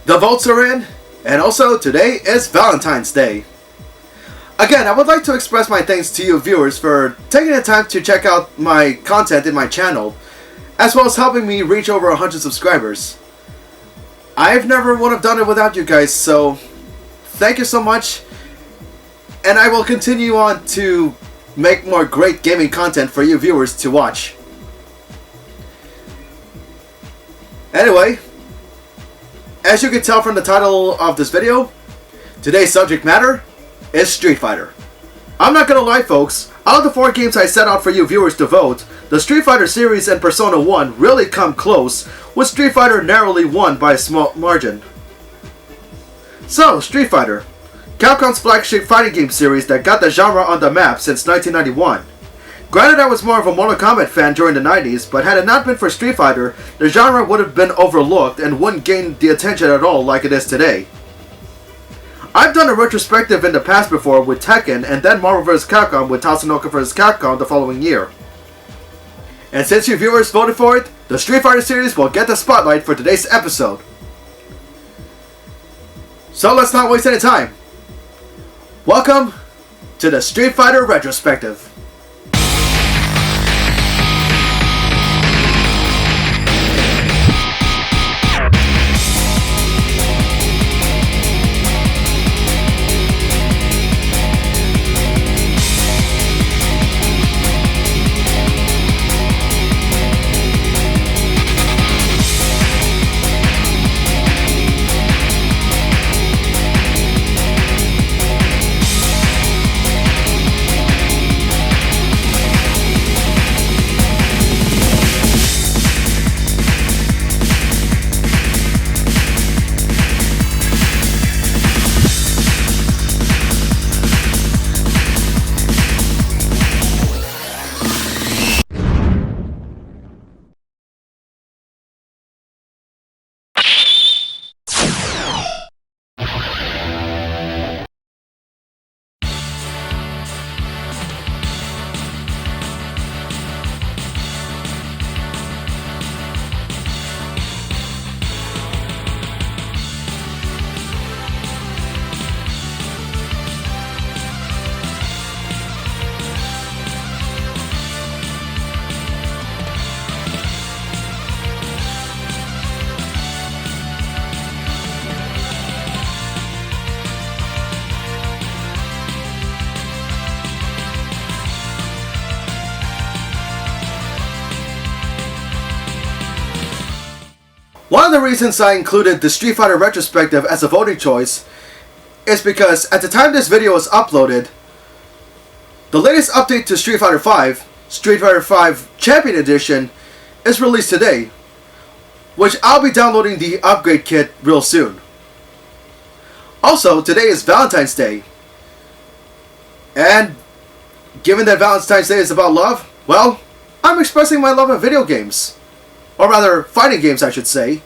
The votes are in, and also today is Valentine's Day. Again, I would like to express my thanks to you viewers for taking the time to check out my content in my channel, as well as helping me reach over 100 subscribers. I've never would have done it without you guys, so thank you so much, and I will continue on to make more great gaming content for you viewers to watch. Anyway, as you can tell from the title of this video, today's subject matter is Street Fighter. I'm not gonna lie folks, out of the 4 games I set out for you viewers to vote, the Street Fighter series and Persona 1 really come close, with Street Fighter narrowly won by a small margin. So, Street Fighter, Capcom's flagship fighting game series that got the genre on the map since 1991. Granted, I was more of a Mortal Kombat fan during the 90s, but had it not been for Street Fighter, the genre would have been overlooked and wouldn't gain the attention at all like it is today. I've done a retrospective in the past before with Tekken, and then Marvel vs. Capcom with Tatsunoko vs. Capcom the following year. And since you viewers voted for it, the Street Fighter series will get the spotlight for today's episode. So let's not waste any time. Welcome to the Street Fighter Retrospective. One of the reasons I included the Street Fighter Retrospective as a voting choice is because at the time this video was uploaded, the latest update to Street Fighter V, Street Fighter V Champion Edition, is released today, which I'll be downloading the upgrade kit real soon. Also, today is Valentine's Day, and given that Valentine's Day is about love, well, I'm expressing my love of video games. Or rather, fighting games I should say.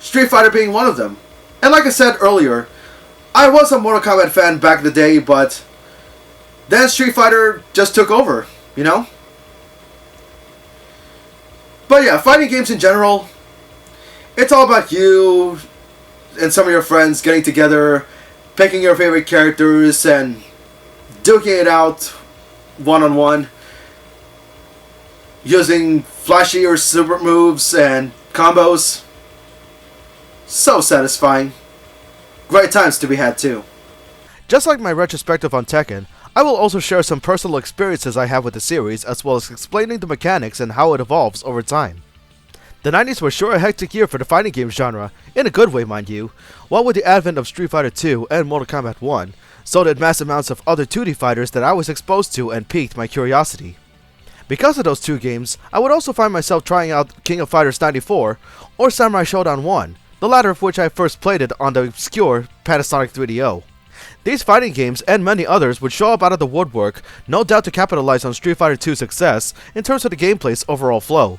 Street Fighter being one of them. And like I said earlier, I was a Mortal Kombat fan back in the day, but then Street Fighter just took over, you know? But yeah, fighting games in general, it's all about you and some of your friends getting together, picking your favorite characters, and duking it out one-on-one, using flashy or super moves and combos. So satisfying. Great times to be had too. Just like my retrospective on Tekken, I will also share some personal experiences I have with the series, as well as explaining the mechanics and how it evolves over time. The 90s were sure a hectic year for the fighting game genre, in a good way mind you. While with the advent of Street Fighter 2 and Mortal Kombat 1, so did mass amounts of other 2D fighters that I was exposed to and piqued my curiosity. Because of those 2 games, I would also find myself trying out King of Fighters 94 or Samurai Shodown 1, the latter of which I first played it on the obscure Panasonic 3DO. These fighting games and many others would show up out of the woodwork, no doubt to capitalize on Street Fighter 2's success in terms of the gameplay's overall flow.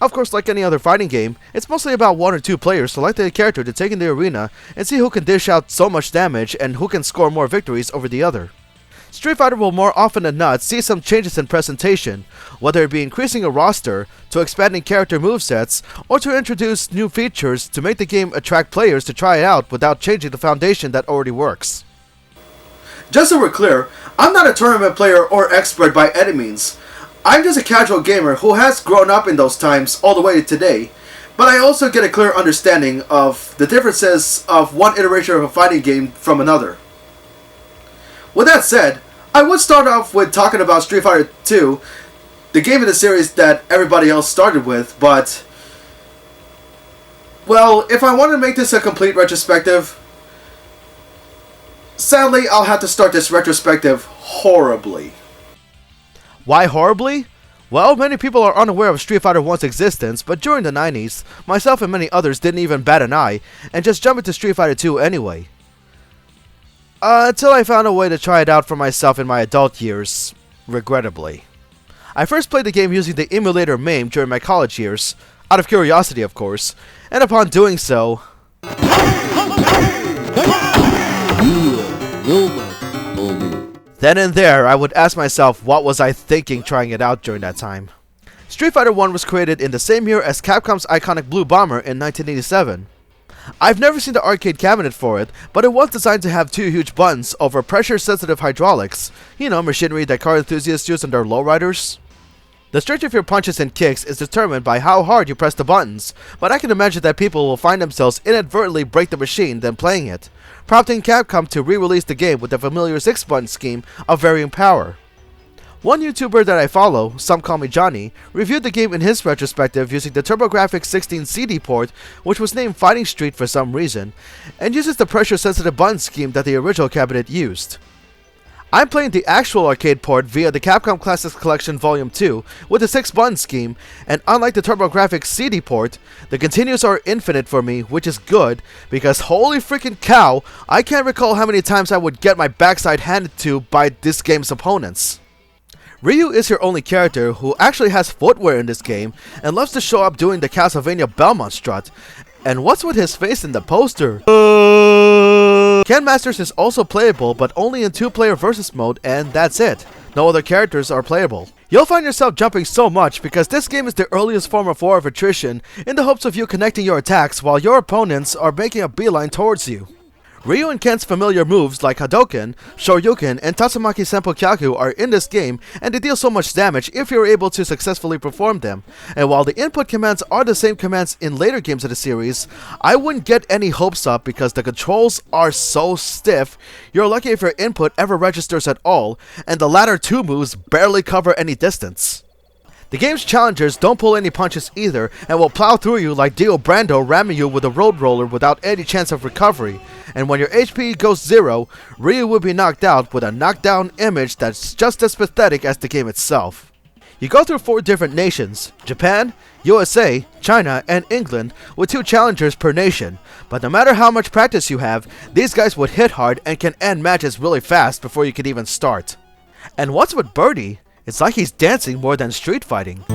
Of course, like any other fighting game, it's mostly about 1 or 2 players selecting a character to take in the arena and see who can dish out so much damage and who can score more victories over the other. Street Fighter will more often than not see some changes in presentation, whether it be increasing a roster, to expanding character movesets, or to introduce new features to make the game attract players to try it out without changing the foundation that already works. Just so we're clear, I'm not a tournament player or expert by any means. I'm just a casual gamer who has grown up in those times all the way to today, but I also get a clear understanding of the differences of one iteration of a fighting game from another. With that said, I would start off with talking about Street Fighter 2, the game in the series that everybody else started with, but, well, if I want to make this a complete retrospective, sadly, I'll have to start this retrospective horribly. Why horribly? Well, many people are unaware of Street Fighter 1's existence, but during the 90s, myself and many others didn't even bat an eye, and just jumped into Street Fighter 2 anyway. Until I found a way to try it out for myself in my adult years, regrettably. I first played the game using the emulator MAME during my college years, out of curiosity of course, and upon doing so... Then and there, I would ask myself what was I thinking trying it out during that time. Street Fighter 1 was created in the same year as Capcom's iconic Blue Bomber in 1987. I've never seen the arcade cabinet for it, but it was designed to have two huge buttons over pressure-sensitive hydraulics, you know, machinery that car enthusiasts use on their lowriders. The strength of your punches and kicks is determined by how hard you press the buttons, but I can imagine that people will find themselves inadvertently break the machine than playing it, prompting Capcom to re-release the game with the familiar 6-button scheme of varying power. One YouTuber that I follow, some call me Johnny, reviewed the game in his retrospective using the TurboGrafx 16 CD port, which was named Fighting Street for some reason, and uses the pressure-sensitive button scheme that the original cabinet used. I'm playing the actual arcade port via the Capcom Classics Collection Volume 2 with the 6-button scheme, and unlike the TurboGrafx CD port, the continues are infinite for me, which is good, because holy freaking cow, I can't recall how many times I would get my backside handed to by this game's opponents. Ryu is your only character who actually has footwear in this game and loves to show up doing the Castlevania Belmont strut. And what's with his face in the poster? Ken Masters is also playable, but only in 2-player versus mode, and that's it. No other characters are playable. You'll find yourself jumping so much because this game is the earliest form of war of attrition in the hopes of you connecting your attacks while your opponents are making a beeline towards you. Ryu and Ken's familiar moves like Hadouken, Shoryuken, and Tatsumaki Senpu Kyaku are in this game, and they deal so much damage if you're able to successfully perform them. And while the input commands are the same commands in later games of the series, I wouldn't get any hopes up because the controls are so stiff, you're lucky if your input ever registers at all, and the latter two moves barely cover any distance. The game's challengers don't pull any punches either, and will plow through you like Dio Brando ramming you with a road roller without any chance of recovery, and when your HP goes 0, Ryu will be knocked out with a knockdown image that's just as pathetic as the game itself. You go through 4 different nations, Japan, USA, China, and England, with 2 challengers per nation, but no matter how much practice you have, these guys would hit hard and can end matches really fast before you can even start. And what's with Birdie? It's like he's dancing more than street fighting.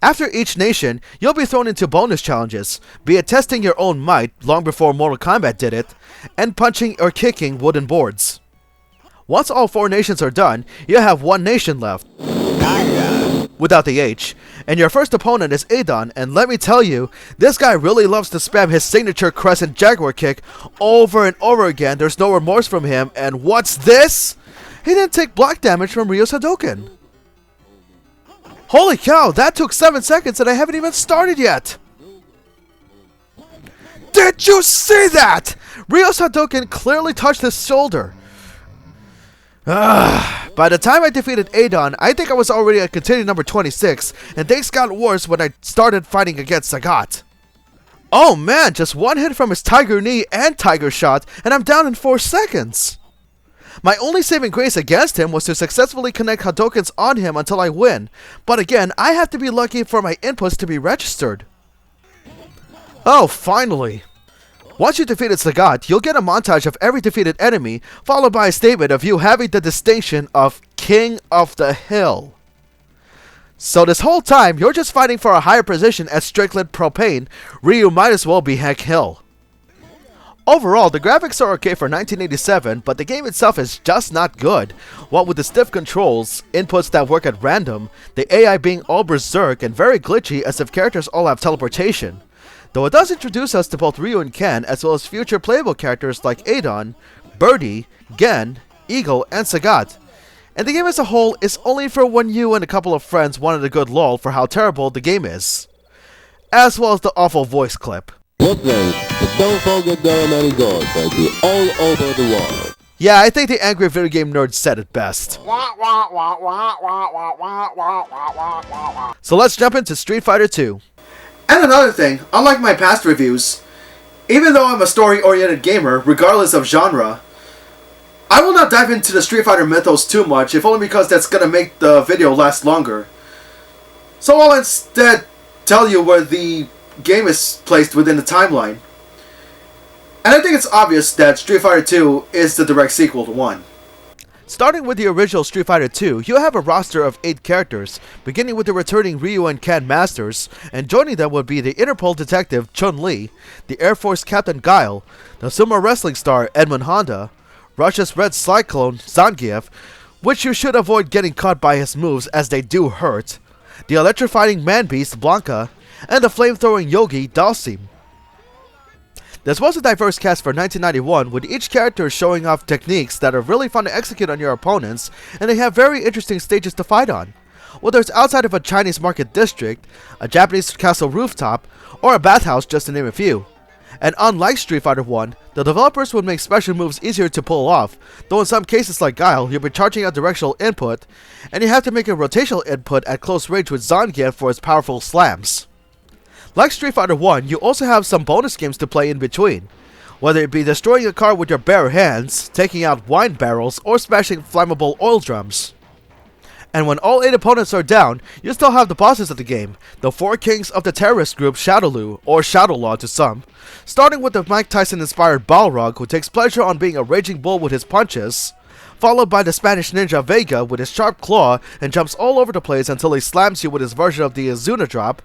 After each nation, you'll be thrown into bonus challenges, be it testing your own might long before Mortal Kombat did it, and punching or kicking wooden boards. Once all 4 nations are done, you have 1 nation left, without the H, and your first opponent is Adon, and let me tell you, this guy really loves to spam his signature Crescent Jaguar kick over and over again. There's no remorse from him, and what's this? He didn't take block damage from Ryu's Hadouken. Holy cow, that took 7 seconds and I haven't even started yet! Did you see that? Ryu's Hadouken clearly touched his shoulder. By the time I defeated Adon, I think I was already at continuing number 26, and things got worse when I started fighting against Sagat. Oh man, just 1 hit from his Tiger Knee and Tiger Shot, and I'm down in 4 seconds. My only saving grace against him was to successfully connect Hadoukens on him until I win, but again, I have to be lucky for my inputs to be registered. Oh, finally! Once you defeated Sagat, you'll get a montage of every defeated enemy, followed by a statement of you having the distinction of King of the Hill. So this whole time, you're just fighting for a higher position at Strickland Propane, Ryu might as well be Hank Hill. Overall, the graphics are okay for 1987, but the game itself is just not good. What with the stiff controls, inputs that work at random, the AI being all berserk and very glitchy as if characters all have teleportation. Though it does introduce us to both Ryu and Ken, as well as future playable characters like Adon, Birdie, Gen, Eagle, and Sagat. And the game as a whole is only for when you and a couple of friends wanted a good lol for how terrible the game is. As well as the awful voice clip. Look then, but don't forget there are many gods like you all over the world. Yeah, I think the angry video game nerd said it best. So let's jump into Street Fighter 2. And another thing, unlike my past reviews, even though I'm a story-oriented gamer, regardless of genre, I will not dive into the Street Fighter mythos too much, if only because that's gonna make the video last longer. So I'll instead tell you where the game is placed within the timeline. And I think it's obvious that Street Fighter 2 is the direct sequel to 1. Starting with the original Street Fighter 2, you have a roster of 8 characters, beginning with the returning Ryu and Ken Masters, and joining them would be the Interpol detective Chun-Li, the Air Force Captain Guile, the sumo wrestling star Edmund Honda, Russia's Red Cyclone Zangief, which you should avoid getting caught by his moves as they do hurt, the electrifying man-beast Blanca, and the flame-throwing Yogi Dalsim. This was a diverse cast for 1991, with each character showing off techniques that are really fun to execute on your opponents, and they have very interesting stages to fight on. Whether it's outside of a Chinese market district, a Japanese castle rooftop, or a bathhouse just to name a few. And unlike Street Fighter 1, the developers would make special moves easier to pull off, though in some cases like Guile, you'll be charging out directional input, and you have to make a rotational input at close range with Zangief for his powerful slams. Like Street Fighter 1, you also have some bonus games to play in between, whether it be destroying a car with your bare hands, taking out wine barrels, or smashing flammable oil drums. And when all 8 opponents are down, you still have the bosses of the game, the 4 kings of the terrorist group Shadowloo, or Shadowlaw to some, starting with the Mike Tyson-inspired Balrog, who takes pleasure on being a raging bull with his punches, followed by the Spanish ninja Vega with his sharp claw and jumps all over the place until he slams you with his version of the Azuna drop,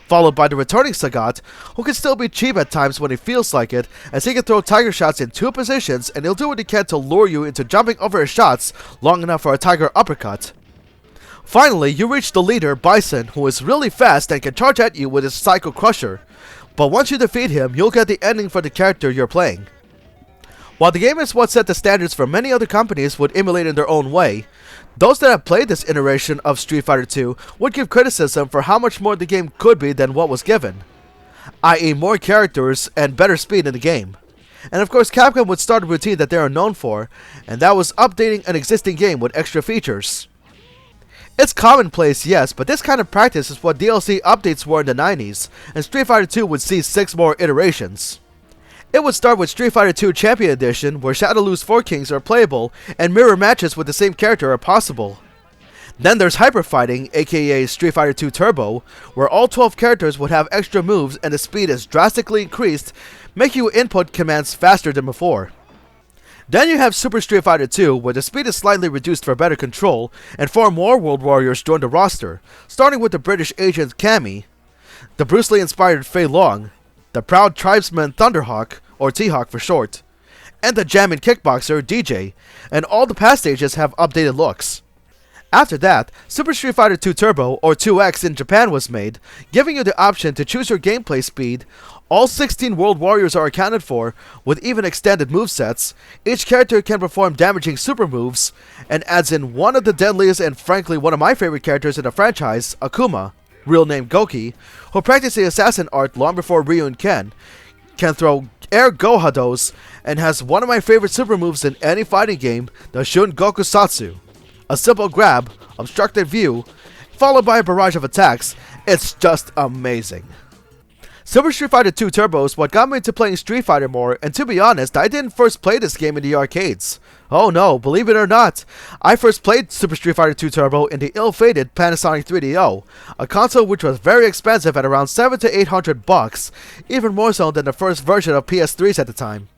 followed by the returning Sagat, who can still be cheap at times when he feels like it, as he can throw tiger shots in 2 positions and he'll do what he can to lure you into jumping over his shots long enough for a tiger uppercut. Finally, you reach the leader, Bison, who is really fast and can charge at you with his Psycho Crusher, but once you defeat him, you'll get the ending for the character you're playing. While the game is what set the standards for many other companies would emulate in their own way, those that have played this iteration of Street Fighter 2 would give criticism for how much more the game could be than what was given, i.e. more characters and better speed in the game. And of course Capcom would start a routine that they are known for, and that was updating an existing game with extra features. It's commonplace, yes, but this kind of practice is what DLC updates were in the 90s, and Street Fighter 2 would see 6 more iterations. It would start with Street Fighter 2 Champion Edition, where Shadowloo's 4 Kings are playable, and mirror matches with the same character are possible. Then there's Hyper Fighting, aka Street Fighter 2 Turbo, where all 12 characters would have extra moves and the speed is drastically increased, making you input commands faster than before. Then you have Super Street Fighter 2, where the speed is slightly reduced for better control, and 4 more World Warriors join the roster, starting with the British agent Cammy, the Bruce Lee inspired Fei Long, the proud tribesman Thunderhawk, or T-Hawk for short, and the jammin' kickboxer DJ, and all the past stages have updated looks. After that, Super Street Fighter 2 Turbo, or 2X in Japan was made, giving you the option to choose your gameplay speed. All 16 World Warriors are accounted for, with even extended movesets. Each character can perform damaging super moves, and adds in one of the deadliest and frankly one of my favorite characters in the franchise, Akuma, real name Goki, who practiced the assassin art long before Ryu and Ken, can throw air Gohados, and has one of my favorite super moves in any fighting game, the Shun Gokusatsu. A simple grab, obstructed view, followed by a barrage of attacks. It's just amazing. Super Street Fighter 2 Turbo is what got me into playing Street Fighter more, and to be honest, I didn't first play this game in the arcades. Oh no, believe it or not, I first played Super Street Fighter 2 Turbo in the ill-fated Panasonic 3DO, a console which was very expensive at around $700 to $800, even more so than the first version of PS3s at the time.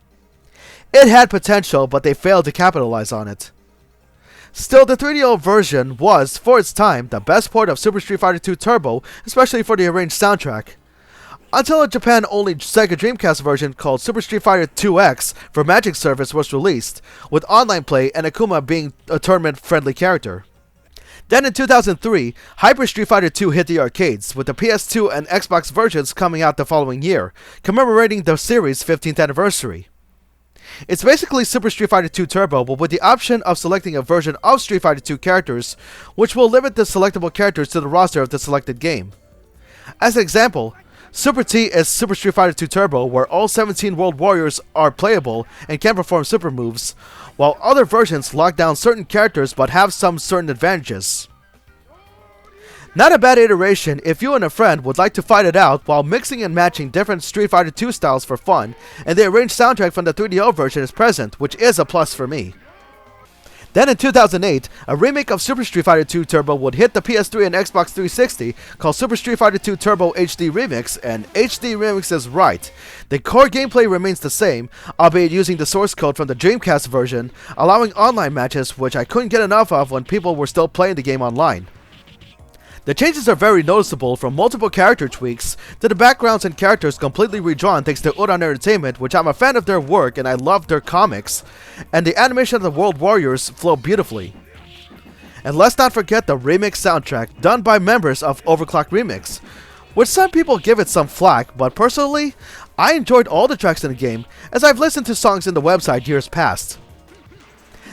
It had potential, but they failed to capitalize on it. Still, the 3DO version was, for its time, the best port of Super Street Fighter II Turbo, especially for the arranged soundtrack. Until a Japan-only Sega Dreamcast version called Super Street Fighter 2X for Magic Service was released, with online play and Akuma being a tournament-friendly character. Then in 2003, Hyper Street Fighter 2 hit the arcades, with the PS2 and Xbox versions coming out the following year, commemorating the series' 15th anniversary. It's basically Super Street Fighter 2 Turbo, but with the option of selecting a version of Street Fighter 2 characters, which will limit the selectable characters to the roster of the selected game. As an example, Super T is Super Street Fighter 2 Turbo, where all 17 World Warriors are playable and can perform super moves, while other versions lock down certain characters but have some certain advantages. Not a bad iteration if you and a friend would like to fight it out while mixing and matching different Street Fighter 2 styles for fun, and the arranged soundtrack from the 3DO version is present, which is a plus for me. Then in 2008, a remake of Super Street Fighter 2 Turbo would hit the PS3 and Xbox 360 called Super Street Fighter 2 Turbo HD Remix, and HD Remix is right. The core gameplay remains the same, albeit using the source code from the Dreamcast version, allowing online matches, which I couldn't get enough of when people were still playing the game online. The changes are very noticeable, from multiple character tweaks to the backgrounds and characters completely redrawn thanks to Uran Entertainment, which I'm a fan of their work and I love their comics, and the animation of the World Warriors flow beautifully. And let's not forget the remix soundtrack done by members of Overclock Remix, which some people give it some flack, but personally, I enjoyed all the tracks in the game as I've listened to songs in the website years past.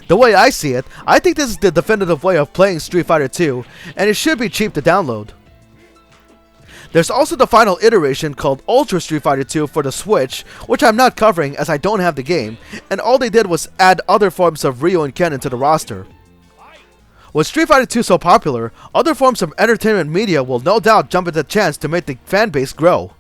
The way I see it, I think this is the definitive way of playing Street Fighter 2, and it should be cheap to download. There's also the final iteration called Ultra Street Fighter 2 for the Switch, which I'm not covering as I don't have the game, and all they did was add other forms of Ryu and Ken into the roster. With Street Fighter 2 so popular, other forms of entertainment media will no doubt jump at the chance to make the fanbase grow.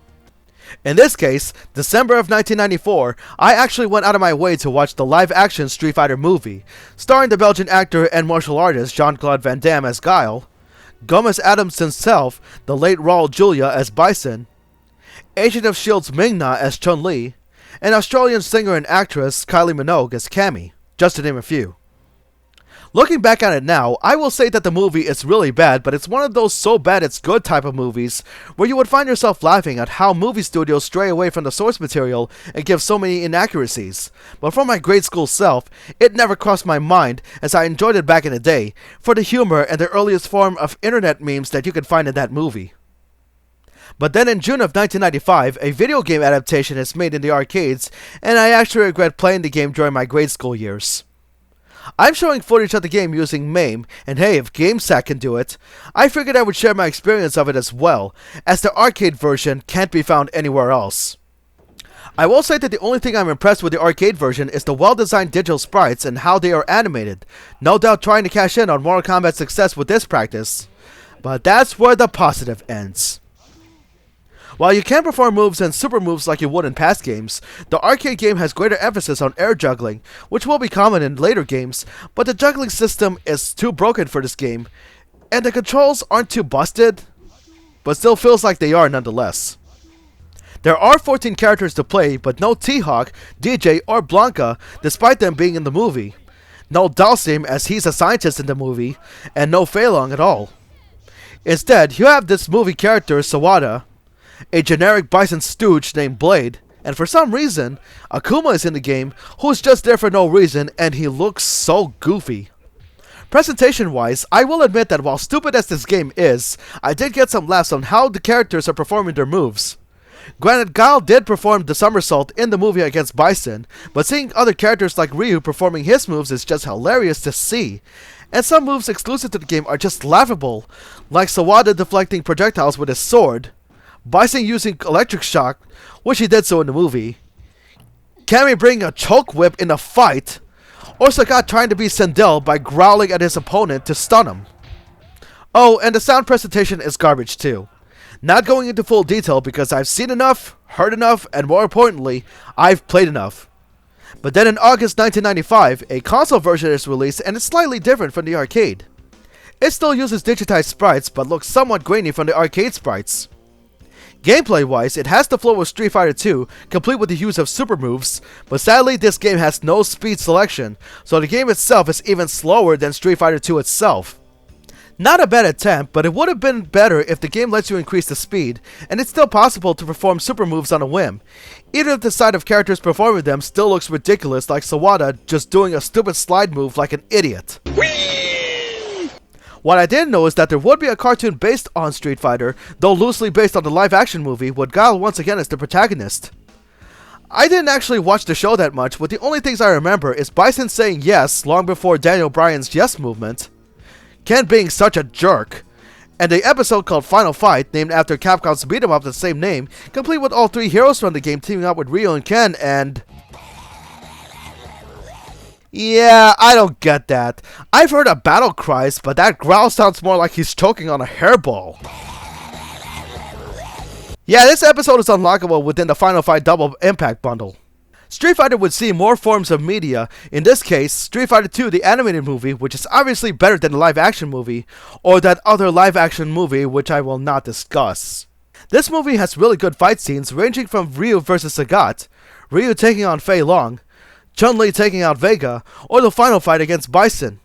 In this case, December of 1994, I actually went out of my way to watch the live-action Street Fighter movie, starring the Belgian actor and martial artist Jean-Claude Van Damme as Guile, Gomez Adams himself, the late Raul Julia as Bison, Agent of S.H.I.E.L.'s Ming-Na as Chun-Li, and Australian singer and actress Kylie Minogue as Cammy, just to name a few. Looking back at it now, I will say that the movie is really bad, but it's one of those so bad it's good type of movies, where you would find yourself laughing at how movie studios stray away from the source material and give so many inaccuracies. But for my grade school self, it never crossed my mind, as I enjoyed it back in the day, for the humor and the earliest form of internet memes that you could find in that movie. But then in June of 1995, a video game adaptation is made in the arcades, and I actually regret playing the game during my grade school years. I'm showing footage of the game using MAME, and hey, if GameSack can do it, I figured I would share my experience of it as well, as the arcade version can't be found anywhere else. I will say that the only thing I'm impressed with the arcade version is the well-designed digital sprites and how they are animated, no doubt trying to cash in on Mortal Kombat's success with this practice. But that's where the positive ends. While you can perform moves and super moves like you would in past games, the arcade game has greater emphasis on air juggling, which will be common in later games, but the juggling system is too broken for this game, and the controls aren't too busted, but still feels like they are nonetheless. There are 14 characters to play, but no T-Hawk, DJ, or Blanca, despite them being in the movie. No Dalsim, as he's a scientist in the movie, and no Fei Long at all. Instead, you have this movie character, Sawada, a generic Bison stooge named Blade, and for some reason, Akuma is in the game, who's just there for no reason, and he looks so goofy. Presentation-wise, I will admit that while stupid as this game is, I did get some laughs on how the characters are performing their moves. Granted, Guile did perform the somersault in the movie against Bison, but seeing other characters like Ryu performing his moves is just hilarious to see. And some moves exclusive to the game are just laughable, like Sawada deflecting projectiles with his sword, Bison using electric shock, which he did so in the movie, Cammy bringing a choke whip in a fight, or Sagat trying to be Sindel by growling at his opponent to stun him. Oh, and the sound presentation is garbage too. Not going into full detail because I've seen enough, heard enough, and more importantly, I've played enough. But then in August 1995, a console version is released and it's slightly different from the arcade. It still uses digitized sprites but looks somewhat grainy from the arcade sprites. Gameplay-wise, it has the flow of Street Fighter 2, complete with the use of super moves, but sadly this game has no speed selection, so the game itself is even slower than Street Fighter 2 itself. Not a bad attempt, but it would have been better if the game lets you increase the speed, and it's still possible to perform super moves on a whim, even if the sight of characters performing them still looks ridiculous, like Sawada just doing a stupid slide move like an idiot. What I didn't know is that there would be a cartoon based on Street Fighter, though loosely based on the live-action movie, with Guile once again as the protagonist. I didn't actually watch the show that much, but the only things I remember is Bison saying yes long before Daniel Bryan's yes movement, Ken being such a jerk, and the episode called Final Fight, named after Capcom's beat-em-up of the same name, complete with all three heroes from the game teaming up with Ryu and Ken, and... yeah, I don't get that. I've heard of battle cries, but that growl sounds more like he's choking on a hairball. Yeah, this episode is unlockable within the Final Fight Double Impact bundle. Street Fighter would see more forms of media, in this case, Street Fighter 2 the animated movie, which is obviously better than the live-action movie, or that other live-action movie which I will not discuss. This movie has really good fight scenes ranging from Ryu vs Sagat, Ryu taking on Fei Long, Chun-Li taking out Vega, or the final fight against Bison.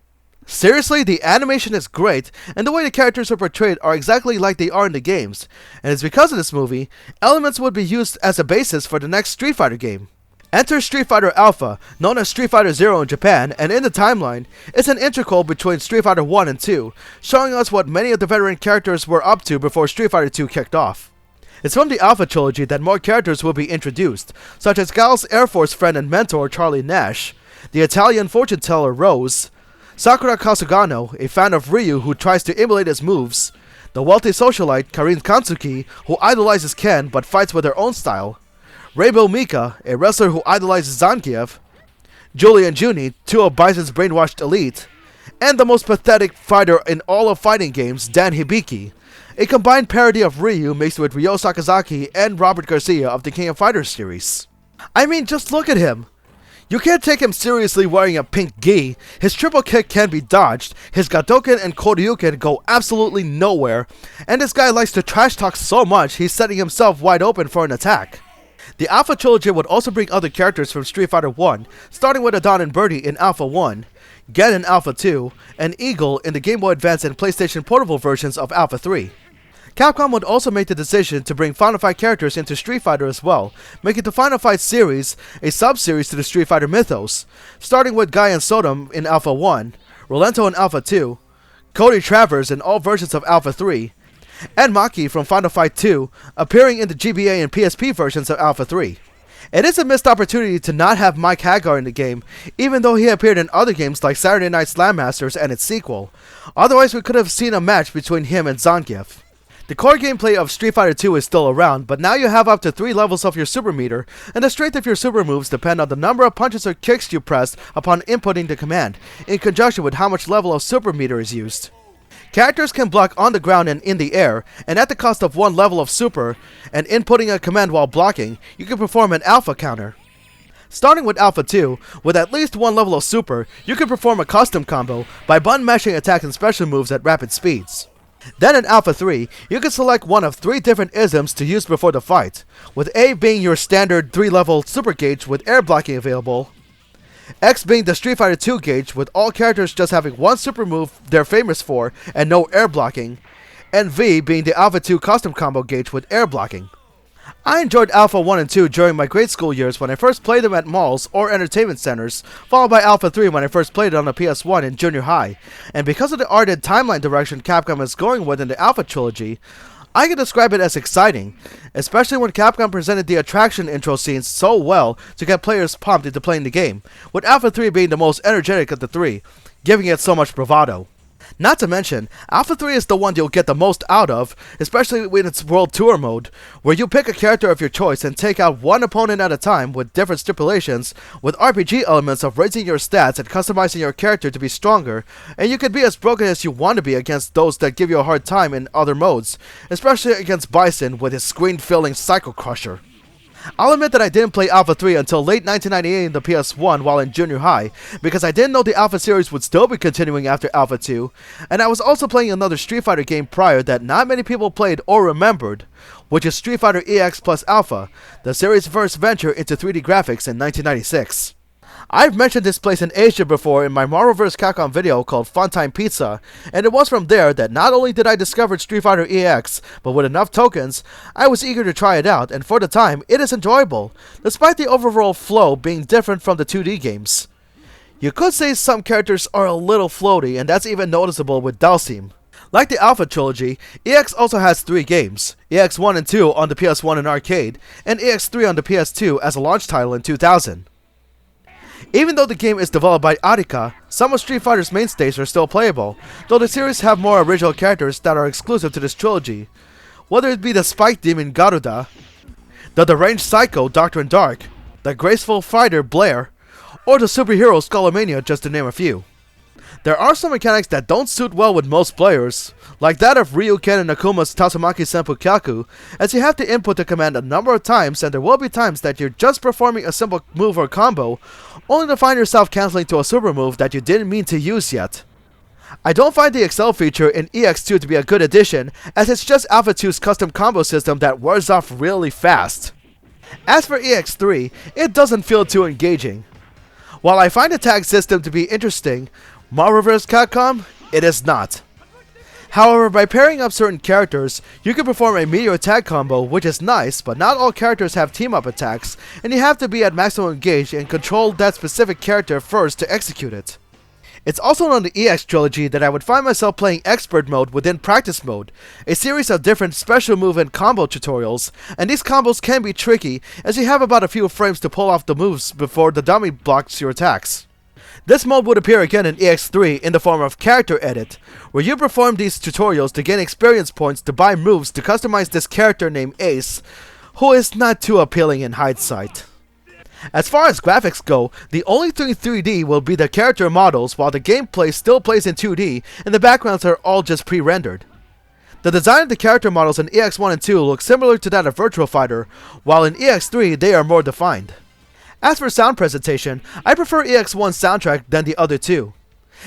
Seriously, the animation is great, and the way the characters are portrayed are exactly like they are in the games, and it's because of this movie, elements would be used as a basis for the next Street Fighter game. Enter Street Fighter Alpha, known as Street Fighter Zero in Japan, and in the timeline, it's an integral between Street Fighter 1 and 2, showing us what many of the veteran characters were up to before Street Fighter 2 kicked off. It's from the Alpha trilogy that more characters will be introduced, such as Guile's Air Force friend and mentor Charlie Nash, the Italian fortune teller Rose, Sakura Kasugano, a fan of Ryu who tries to emulate his moves, the wealthy socialite Karin Kansuki, who idolizes Ken but fights with her own style, Rainbow Mika, a wrestler who idolizes Zangief, Julie and Junie, two of Bison's brainwashed elite, and the most pathetic fighter in all of fighting games, Dan Hibiki, a combined parody of Ryu mixed with Ryo Sakazaki and Robert Garcia of the King of Fighters series. I mean, just look at him. You can't take him seriously wearing a pink gi, his triple kick can be dodged, his Gadoken and Koryuken go absolutely nowhere, and this guy likes to trash talk so much he's setting himself wide open for an attack. The Alpha trilogy would also bring other characters from Street Fighter 1, starting with Adon and Birdie in Alpha 1, Gen in Alpha 2, and Eagle in the Game Boy Advance and PlayStation Portable versions of Alpha 3. Capcom would also make the decision to bring Final Fight characters into Street Fighter as well, making the Final Fight series a sub-series to the Street Fighter mythos, starting with Guy and Sodom in Alpha 1, Rolento in Alpha 2, Cody Travers in all versions of Alpha 3, and Maki from Final Fight 2, appearing in the GBA and PSP versions of Alpha 3. It is a missed opportunity to not have Mike Hagar in the game, even though he appeared in other games like Saturday Night Slam Masters and its sequel. Otherwise, we could have seen a match between him and Zangief. The core gameplay of Street Fighter 2 is still around, but now you have up to 3 levels of your super meter, and the strength of your super moves depend on the number of punches or kicks you press upon inputting the command, in conjunction with how much level of super meter is used. Characters can block on the ground and in the air, and at the cost of 1 level of super, and inputting a command while blocking, you can perform an Alpha counter. Starting with Alpha 2, with at least 1 level of super, you can perform a custom combo by button mashing attacks and special moves at rapid speeds. Then in Alpha 3, you can select one of 3 different isms to use before the fight, with A being your standard 3-level super gauge with air blocking available, X being the Street Fighter 2 gauge with all characters just having one super move they're famous for and no air blocking, and V being the Alpha 2 custom combo gauge with air blocking. I enjoyed Alpha 1 and 2 during my grade school years when I first played them at malls or entertainment centers, followed by Alpha 3 when I first played it on the PS1 in junior high, and because of the art and timeline direction Capcom is going with in the Alpha trilogy, I can describe it as exciting, especially when Capcom presented the attraction intro scenes so well to get players pumped into playing the game, with Alpha 3 being the most energetic of the 3, giving it so much bravado. Not to mention, Alpha 3 is the one you'll get the most out of, especially in its World Tour mode, where you pick a character of your choice and take out one opponent at a time with different stipulations, with RPG elements of raising your stats and customizing your character to be stronger, and you can be as broken as you want to be against those that give you a hard time in other modes, especially against Bison with his screen-filling Psycho Crusher. I'll admit that I didn't play Alpha 3 until late 1998 in the PS1 while in junior high, because I didn't know the Alpha series would still be continuing after Alpha 2, and I was also playing another Street Fighter game prior that not many people played or remembered, which is Street Fighter EX plus Alpha, the series' first venture into 3D graphics in 1996. I've mentioned this place in Asia before in my Marvel vs. Capcom video called Funtime Pizza, and it was from there that not only did I discover Street Fighter EX, but with enough tokens, I was eager to try it out, and for the time, it is enjoyable, despite the overall flow being different from the 2D games. You could say some characters are a little floaty, and that's even noticeable with Dhalsim. Like the Alpha trilogy, EX also has 3 games, EX 1 and 2 on the PS1 and arcade, and EX 3 on the PS2 as a launch title in 2000. Even though the game is developed by Arika, some of Street Fighter's mainstays are still playable, though the series have more original characters that are exclusive to this trilogy, whether it be the Spike Demon Garuda, the deranged Psycho Doctrine Dark, the graceful fighter Blair, or the superhero Skullomania, just to name a few. There are some mechanics that don't suit well with most players, like that of Ryu Ken and Akuma's Tatsumaki Senpu Kyaku, as you have to input the command a number of times, and there will be times that you're just performing a simple move or combo, only to find yourself canceling to a super move that you didn't mean to use yet. I don't find the Excel feature in EX2 to be a good addition, as it's just Alpha 2's custom combo system that wears off really fast. As for EX3, it doesn't feel too engaging. While I find the tag system to be interesting, Marvel vs. Capcom, it is not. However, by pairing up certain characters, you can perform a meteor attack combo, which is nice, but not all characters have team-up attacks, and you have to be at maximum engage and control that specific character first to execute it. It's also on the EX trilogy that I would find myself playing Expert Mode within Practice Mode, a series of different special move and combo tutorials, and these combos can be tricky, as you have about a few frames to pull off the moves before the dummy blocks your attacks. This mode would appear again in EX3 in the form of Character Edit, where you perform these tutorials to gain experience points to buy moves to customize this character named Ace, who is not too appealing in hindsight. As far as graphics go, the only thing 3D will be the character models, while the gameplay still plays in 2D and the backgrounds are all just pre-rendered. The design of the character models in EX1 and 2 look similar to that of Virtua Fighter, while in EX3 they are more defined. As for sound presentation, I prefer EX1's soundtrack than the other two.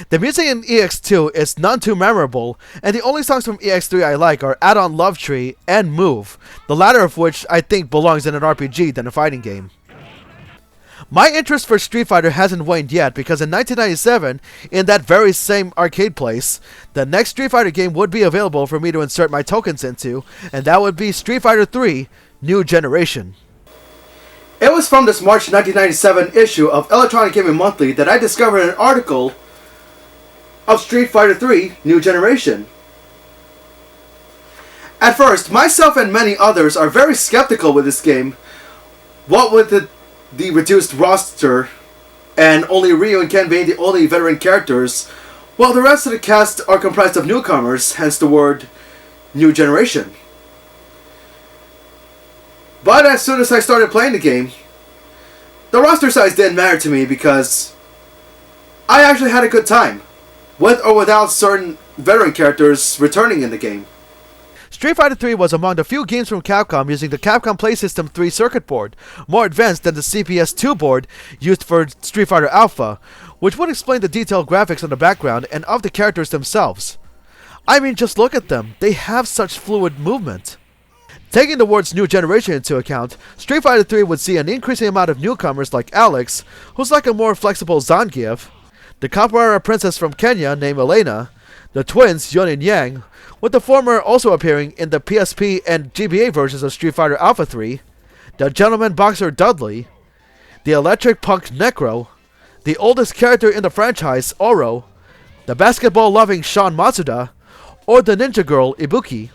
The music in EX2 is none too memorable, and the only songs from EX3 I like are Add-on Love Tree and Move, the latter of which I think belongs in an RPG than a fighting game. My interest for Street Fighter hasn't waned yet, because in 1997, in that very same arcade place, the next Street Fighter game would be available for me to insert my tokens into, and that would be Street Fighter 3 New Generation. It was from this March 1997 issue of Electronic Gaming Monthly that I discovered an article of Street Fighter 3 New Generation. At first, myself and many others are very skeptical with this game. What with the reduced roster and only Ryu and Ken being the only veteran characters, while the rest of the cast are comprised of newcomers, hence the word New Generation. But as soon as I started playing the game, the roster size didn't matter to me because I actually had a good time, with or without certain veteran characters returning in the game. Street Fighter 3 was among the few games from Capcom using the Capcom PlaySystem 3 circuit board, more advanced than the CPS2 board used for Street Fighter Alpha, which would explain the detailed graphics on the background and of the characters themselves. I mean, just look at them, they have such fluid movement. Taking the words New Generation into account, Street Fighter 3 would see an increasing amount of newcomers like Alex, who's like a more flexible Zangief, the Capoeira princess from Kenya named Elena, the twins Yun and Yang, with the former also appearing in the PSP and GBA versions of Street Fighter Alpha 3, the gentleman boxer Dudley, the electric punk Necro, the oldest character in the franchise, Oro, the basketball-loving Sean Matsuda, or the ninja girl, Ibuki.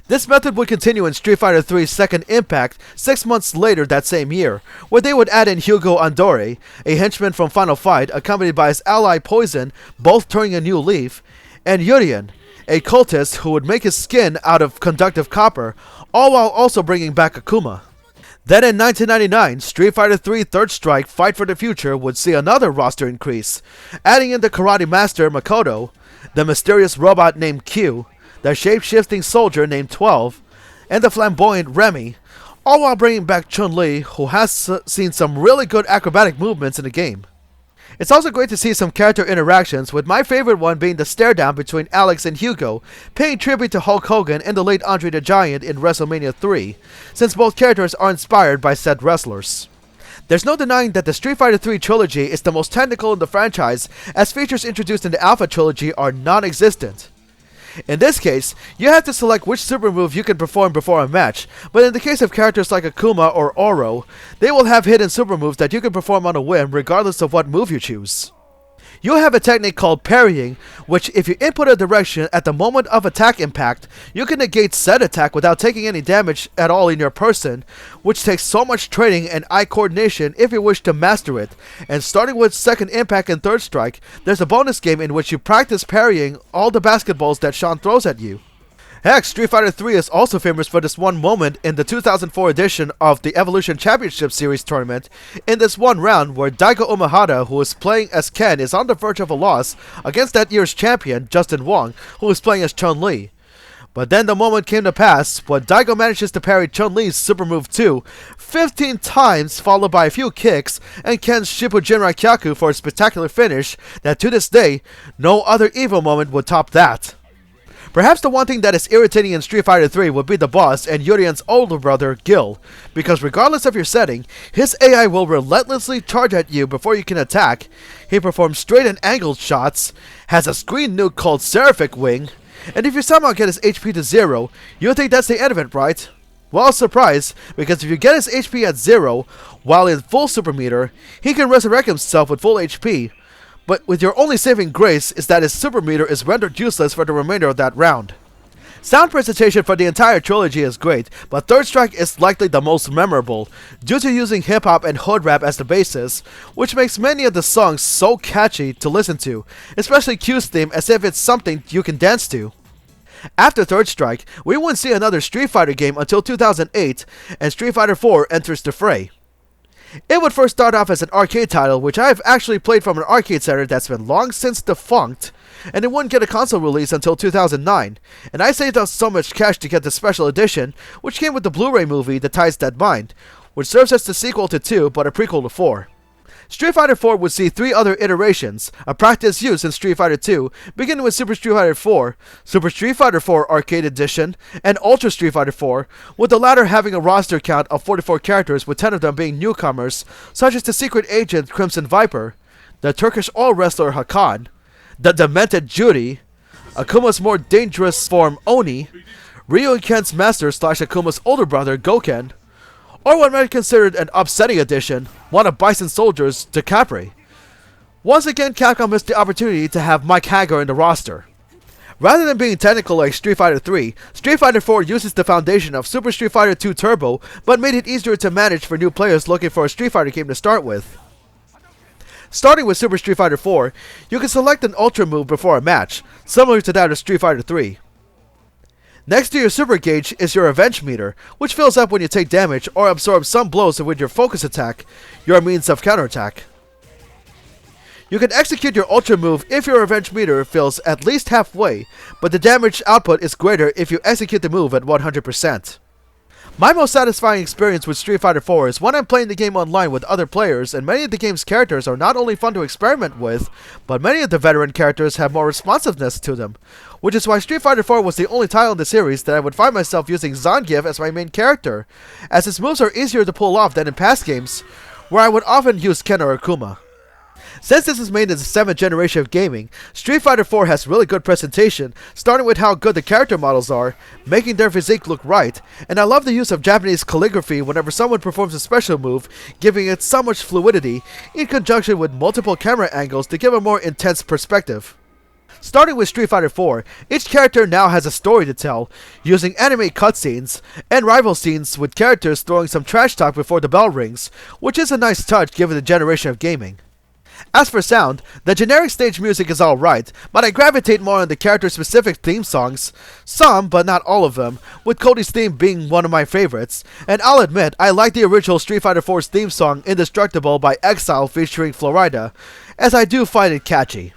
This method would continue in Street Fighter 3's Second Impact 6 months later that same year, where they would add in Hugo Andore, a henchman from Final Fight accompanied by his ally Poison, both turning a new leaf, and Yurien, a cultist who would make his skin out of conductive copper, all while also bringing back Akuma. Then in 1999, Street Fighter 3 Third Strike Fight for the Future would see another roster increase, adding in the karate master Makoto, the mysterious robot named Q, the shape-shifting soldier named 12, and the flamboyant Remy, all while bringing back Chun-li, who has seen some really good acrobatic movements in the game. It's also great to see some character interactions, with my favorite one being the stare down between Alex and Hugo, paying tribute to Hulk Hogan and the late Andre the Giant in WrestleMania 3, since both characters are inspired by said wrestlers. There's no denying that the Street Fighter 3 trilogy is the most technical in the franchise, as features introduced in the Alpha trilogy are non-existent. In this case, you have to select which super move you can perform before a match, but in the case of characters like Akuma or Oro, they will have hidden super moves that you can perform on a whim regardless of what move you choose. You'll have a technique called parrying, which if you input a direction at the moment of attack impact, you can negate said attack without taking any damage at all in your person, which takes so much training and eye coordination if you wish to master it. And starting with second impact and third strike, there's a bonus game in which you practice parrying all the basketballs that Sean throws at you. Heck, Street Fighter 3 is also famous for this one moment in the 2004 edition of the Evolution Championship Series tournament, in this one round where Daigo Umehara, who is playing as Ken, is on the verge of a loss against that year's champion, Justin Wong, who is playing as Chun-li. But then the moment came to pass when Daigo manages to parry Chun-Li's Super Move 2 15 times, followed by a few kicks, and Ken's Shippujinrai Kyaku for a spectacular finish that to this day, no other EVO moment would top that. Perhaps the one thing that is irritating in Street Fighter 3 would be the boss and Urian's older brother, Gil, because regardless of your setting, his AI will relentlessly charge at you before you can attack. He performs straight and angled shots, has a screen nuke called Seraphic Wing, and if you somehow get his HP to 0, you'll think that's the end of it, right? Well, surprise, because if you get his HP at 0, while in full super meter, he can resurrect himself with full HP, but with your only saving grace is that his super meter is rendered useless for the remainder of that round. Sound presentation for the entire trilogy is great, but Third Strike is likely the most memorable, due to using hip-hop and hood rap as the basis, which makes many of the songs so catchy to listen to, especially Q's theme, as if it's something you can dance to. After Third Strike, we wouldn't see another Street Fighter game until 2008, and Street Fighter 4 enters the fray. It would first start off as an arcade title, which I have actually played from an arcade center that's been long since defunct, and it wouldn't get a console release until 2009, and I saved up so much cash to get the special edition, which came with the Blu-ray movie The Tides That Bind, which serves as the sequel to 2 but a prequel to 4. Street Fighter 4 would see 3 other iterations, a practice used in Street Fighter 2, beginning with Super Street Fighter 4, Super Street Fighter 4 Arcade Edition, and Ultra Street Fighter 4, with the latter having a roster count of 44 characters, with 10 of them being newcomers, such as the secret agent Crimson Viper, the Turkish oil wrestler Hakan, the demented Judy, Akuma's more dangerous form Oni, Ryu and Ken's master / Akuma's older brother Goken, or what might be considered an upsetting addition, one of Bison Soldier's DeCapri. Once again, Capcom missed the opportunity to have Mike Hagar in the roster. Rather than being technical like Street Fighter 3, Street Fighter 4 uses the foundation of Super Street Fighter 2 Turbo, but made it easier to manage for new players looking for a Street Fighter game to start with. Starting with Super Street Fighter 4, you can select an Ultra move before a match, similar to that of Street Fighter 3. Next to your super gauge is your Revenge meter, which fills up when you take damage or absorb some blows with your focus attack, your means of counterattack. You can execute your Ultra move if your Revenge meter fills at least halfway, but the damage output is greater if you execute the move at 100%. My most satisfying experience with Street Fighter 4 is when I'm playing the game online with other players, and many of the game's characters are not only fun to experiment with, but many of the veteran characters have more responsiveness to them, which is why Street Fighter 4 was the only title in the series that I would find myself using Zangief as my main character, as his moves are easier to pull off than in past games, where I would often use Ken or Akuma. Since this is made in the 7th generation of gaming, Street Fighter 4 has really good presentation, starting with how good the character models are, making their physique look right, and I love the use of Japanese calligraphy whenever someone performs a special move, giving it so much fluidity, in conjunction with multiple camera angles to give a more intense perspective. Starting with Street Fighter 4, each character now has a story to tell, using anime cutscenes, and rival scenes with characters throwing some trash talk before the bell rings, which is a nice touch given the generation of gaming. As for sound, the generic stage music is alright, but I gravitate more on the character-specific theme songs, some but not all of them, with Cody's theme being one of my favorites, and I'll admit I like the original Street Fighter 4's theme song Indestructible by Exile featuring Florida, as I do find it catchy.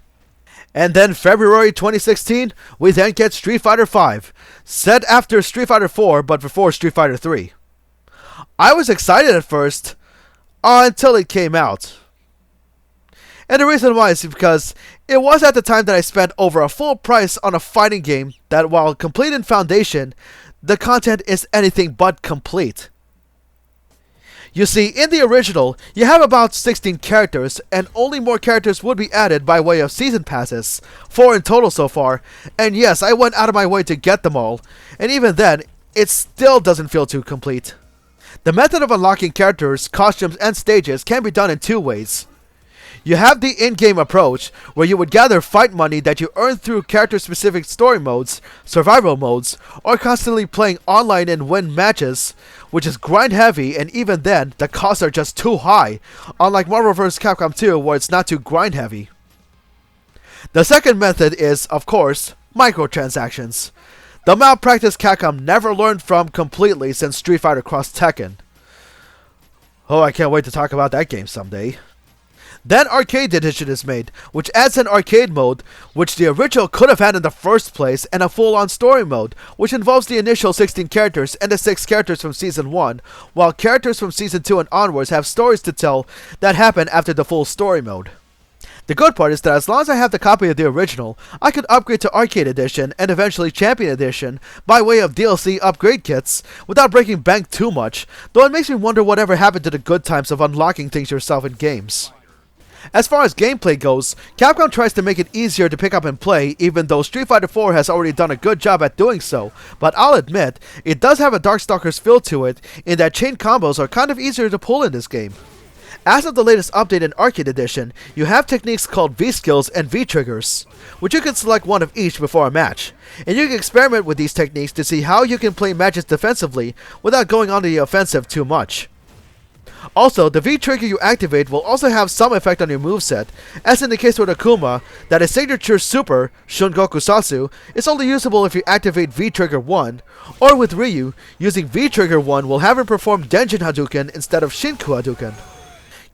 And then February 2016, we then get Street Fighter V, set after Street Fighter 4 but before Street Fighter 3. I was excited at first, until it came out. And the reason why is because it was at the time that I spent over a full price on a fighting game that, while complete in foundation, the content is anything but complete. You see, in the original, you have about 16 characters, and only more characters would be added by way of season passes, 4 in total so far, and yes, I went out of my way to get them all, and even then, it still doesn't feel too complete. The method of unlocking characters, costumes, and stages can be done in 2 ways. You have the in-game approach, where you would gather fight money that you earn through character-specific story modes, survival modes, or constantly playing online and win matches, which is grind-heavy, and even then, the costs are just too high, unlike Marvel vs. Capcom 2, where it's not too grind-heavy. The second method is, of course, microtransactions. The malpractice Capcom never learned from completely since Street Fighter Cross Tekken. Oh, I can't wait to talk about that game someday. Then Arcade Edition is made, which adds an arcade mode, which the original could have had in the first place, and a full-on story mode, which involves the initial 16 characters and the 6 characters from Season 1, while characters from Season 2 and onwards have stories to tell that happen after the full story mode. The good part is that as long as I have the copy of the original, I could upgrade to Arcade Edition and eventually Champion Edition by way of DLC upgrade kits without breaking bank too much, though it makes me wonder whatever happened to the good times of unlocking things yourself in games. As far as gameplay goes, Capcom tries to make it easier to pick up and play, even though Street Fighter 4 has already done a good job at doing so, but I'll admit, it does have a Darkstalkers feel to it, in that chain combos are kind of easier to pull in this game. As of the latest update in Arcade Edition, you have techniques called V-Skills and V-Triggers, which you can select one of each before a match, and you can experiment with these techniques to see how you can play matches defensively without going on the offensive too much. Also, the V-Trigger you activate will also have some effect on your moveset, as in the case with Akuma, that his signature super, Shungoku Satsu, is only usable if you activate V-Trigger 1, or with Ryu, using V-Trigger 1 will have him perform Denjin Hadouken instead of Shinku Hadouken.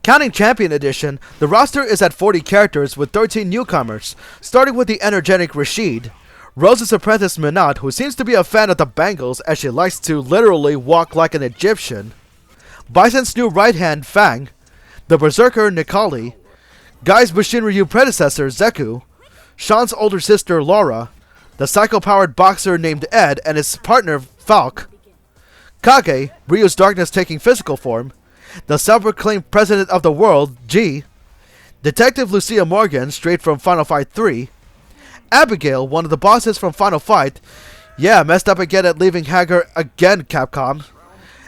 Counting Champion Edition, the roster is at 40 characters with 13 newcomers, starting with the energetic Rashid, Rose's apprentice Minat, who seems to be a fan of the bangles as she likes to literally walk like an Egyptian, Bison's new right-hand Fang, the Berserker Nikali, Guy's Bushinryu predecessor Zeku, Sean's older sister Laura, the psycho-powered boxer named Ed and his partner Falk, Kage, Ryu's darkness taking physical form, the self-proclaimed president of the world, G, Detective Lucia Morgan, straight from Final Fight 3, Abigail, one of the bosses from Final Fight, yeah, messed up again at leaving Hager again, Capcom,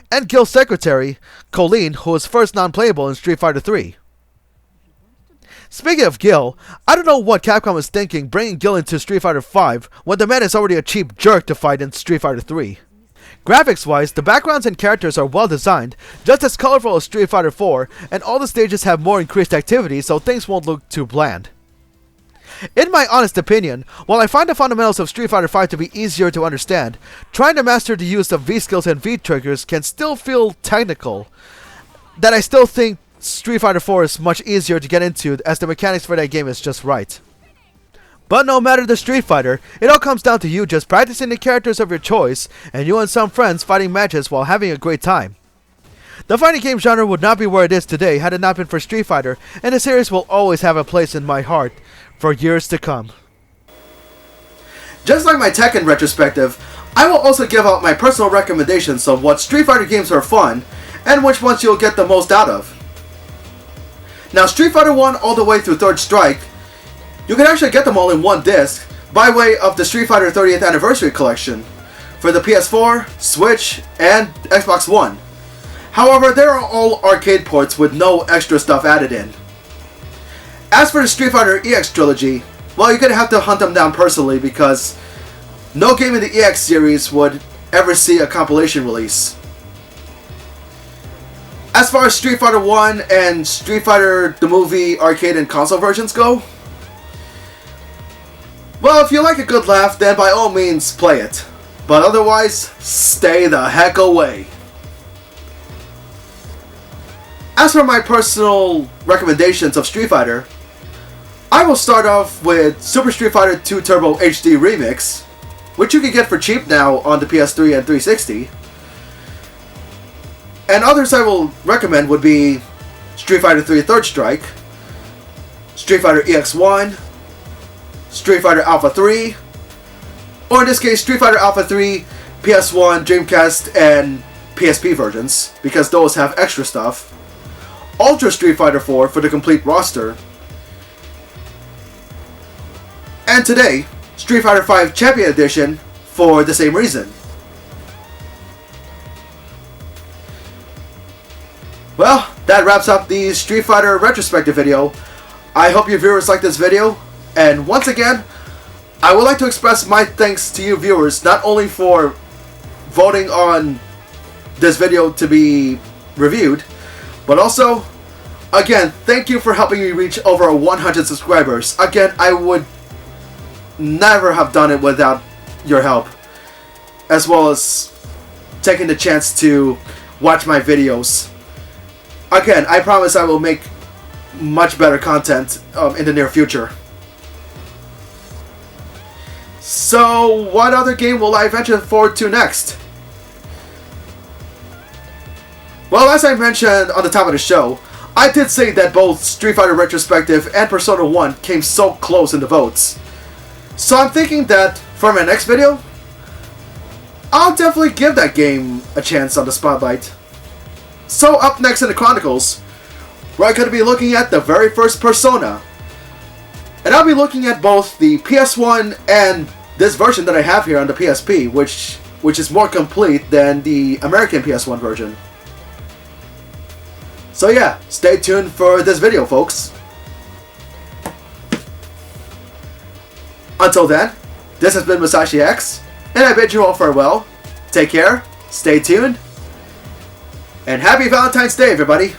and Gil's secretary, Colleen, who was first non-playable in Street Fighter 3. Speaking of Gil, I don't know what Capcom is thinking bringing Gil into Street Fighter 5 when the man is already a cheap jerk to fight in Street Fighter 3. Graphics-wise, the backgrounds and characters are well designed, just as colorful as Street Fighter 4, and all the stages have more increased activity so things won't look too bland. In my honest opinion, while I find the fundamentals of Street Fighter 5 to be easier to understand, trying to master the use of V-Skills and V-Triggers can still feel technical, that I still think Street Fighter 4 is much easier to get into as the mechanics for that game is just right. But no matter the Street Fighter, it all comes down to you just practicing the characters of your choice, and you and some friends fighting matches while having a great time. The fighting game genre would not be where it is today had it not been for Street Fighter, and the series will always have a place in my heart for years to come. Just like my Tekken retrospective, I will also give out my personal recommendations of what Street Fighter games are fun, and which ones you'll get the most out of. Now, Street Fighter 1 all the way through Third Strike, you can actually get them all in one disc by way of the Street Fighter 30th Anniversary Collection for the PS4, Switch, and Xbox One. However, they are all arcade ports with no extra stuff added in. As for the Street Fighter EX trilogy, well, you're gonna have to hunt them down personally because no game in the EX series would ever see a compilation release. As far as Street Fighter 1 and Street Fighter the movie arcade and console versions go, well, if you like a good laugh, then by all means play it. But otherwise, stay the heck away. As for my personal recommendations of Street Fighter, I will start off with Super Street Fighter 2 Turbo HD Remix, which you can get for cheap now on the PS3 and 360. And others I will recommend would be Street Fighter 3 Third Strike, Street Fighter EX1, Street Fighter Alpha 3, or in this case Street Fighter Alpha 3, PS1, Dreamcast, and PSP versions, because those have extra stuff. Ultra Street Fighter 4 for the complete roster. And today, Street Fighter 5 Champion Edition for the same reason. Well, that wraps up the Street Fighter retrospective video. I hope you viewers like this video, and once again, I would like to express my thanks to you viewers, not only for voting on this video to be reviewed, but also, again, thank you for helping me reach over 100 subscribers. Again, I would never have done it without your help, as well as taking the chance to watch my videos. Again, I promise I will make much better content in the near future. So, what other game will I venture forward to next? Well, as I mentioned on the top of the show, I did say that both Street Fighter Retrospective and Persona 1 came so close in the votes. So I'm thinking that for my next video, I'll definitely give that game a chance on the spotlight. So up next in the Chronicles, we're going to be looking at the very first Persona. And I'll be looking at both the PS1 and this version that I have here on the PSP, which is more complete than the American PS1 version. So yeah, stay tuned for this video, folks. Until then, this has been Musashi X, and I bid you all farewell. Take care, stay tuned, and happy Valentine's Day, everybody!